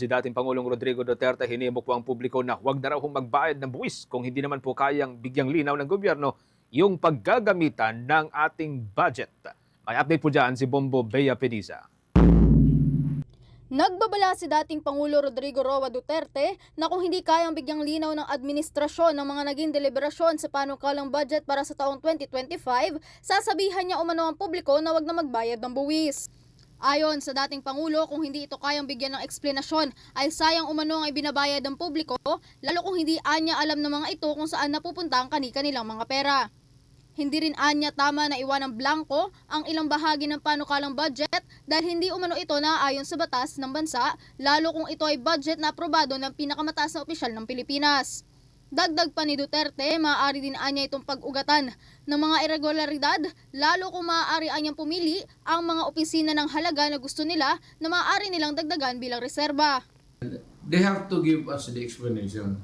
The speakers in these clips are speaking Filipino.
Si dating Pangulong Rodrigo Duterte hinimok po ang publiko na huwag na raw magbayad ng buwis kung hindi naman po kayang bigyang linaw ng gobyerno yung paggagamitan ng ating budget. May update po dyan si Bombo Bea Peniza. Nagbabala si dating Pangulo Rodrigo Roa Duterte na kung hindi kayang bigyang linaw ng administrasyon ng mga naging deliberasyon sa panukalang budget para sa taong 2025, sasabihan niya umano ang publiko na huwag na magbayad ng buwis. Ayon sa dating Pangulo, kung hindi ito kayang bigyan ng eksplenasyon ay sayang umano ang ibinabayad ng publiko, lalo kung hindi anya alam ng mga ito kung saan napupunta ang kanilang mga pera. Hindi rin anya tama na iwanang blanko ang ilang bahagi ng panukalang budget dahil hindi umano ito naaayon sa batas ng bansa, lalo kung ito ay budget na aprobado ng pinakamataas na opisyal ng Pilipinas. Dagdag pa ni Duterte, maaari din anya itong pag-ugatan ng mga irregularidad, lalo kung maaari anyang pumili ang mga opisina ng halaga na gusto nila na maaari nilang dagdagan bilang reserba. They have to give us the explanation.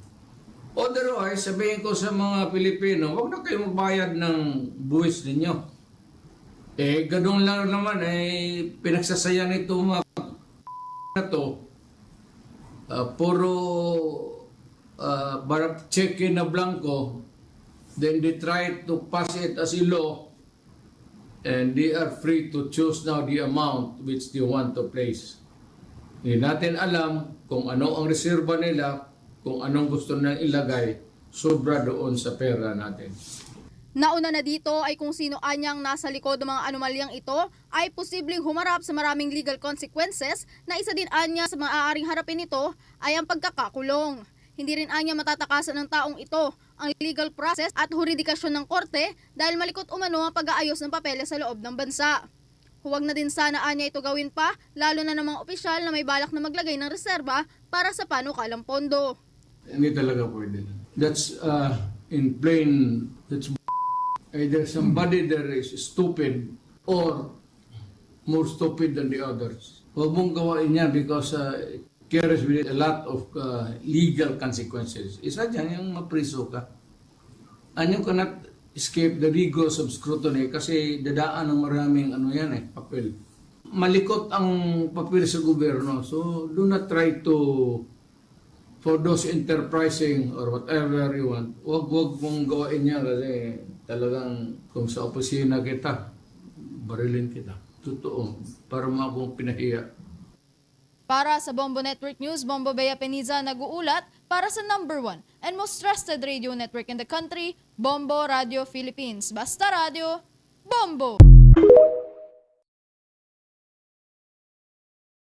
Otherwise, sabihin ko sa mga Pilipino, huwag na kayo magbayad ng buwis ninyo. Ganun lang naman, pinagsasayan ito mga na to. Puro check-in na blanco, then they try to pass it as a law, and they are free to choose now the amount which they want to place. Hindi natin alam kung ano ang reserba nila, kung anong gusto nilang ilagay, sobra doon sa pera natin. Nauna na dito ay kung sino anyang nasa likod ng mga anomalyang ito ay posibleng humarap sa maraming legal consequences na isa din anya sa maaaring harapin nito ay ang pagkakakulong. Hindi rin anya matatakasan ng taong ito ang legal process at huridikasyon ng korte dahil malikot umano ang pag-aayos ng papeles sa loob ng bansa. Huwag na din sana anya ito gawin pa, lalo na ng mga opisyal na may balak na maglagay ng reserba para sa panukalang pondo. Hindi talaga pwede. That's in plain, that's either somebody there is stupid or more stupid than the others. Huwag mong gawain yan because carries with a lot of legal consequences. Isa dyan yung mapriso ka. And you cannot escape the rigors of scrutiny kasi dadaan ng maraming papel. Malikot ang papel sa gobyerno. So do not try to, for those enterprising or whatever you want, huwag mong gawain niya kasi talagang kung sa opisina kita, barilin kita. Totoo. Para mo akong pinahiya. Para sa Bombo Network News, Bombo Bea Peniza nag-uulat para sa #1 and most trusted radio network in the country, Bombo Radio Philippines. Basta Radio, Bombo!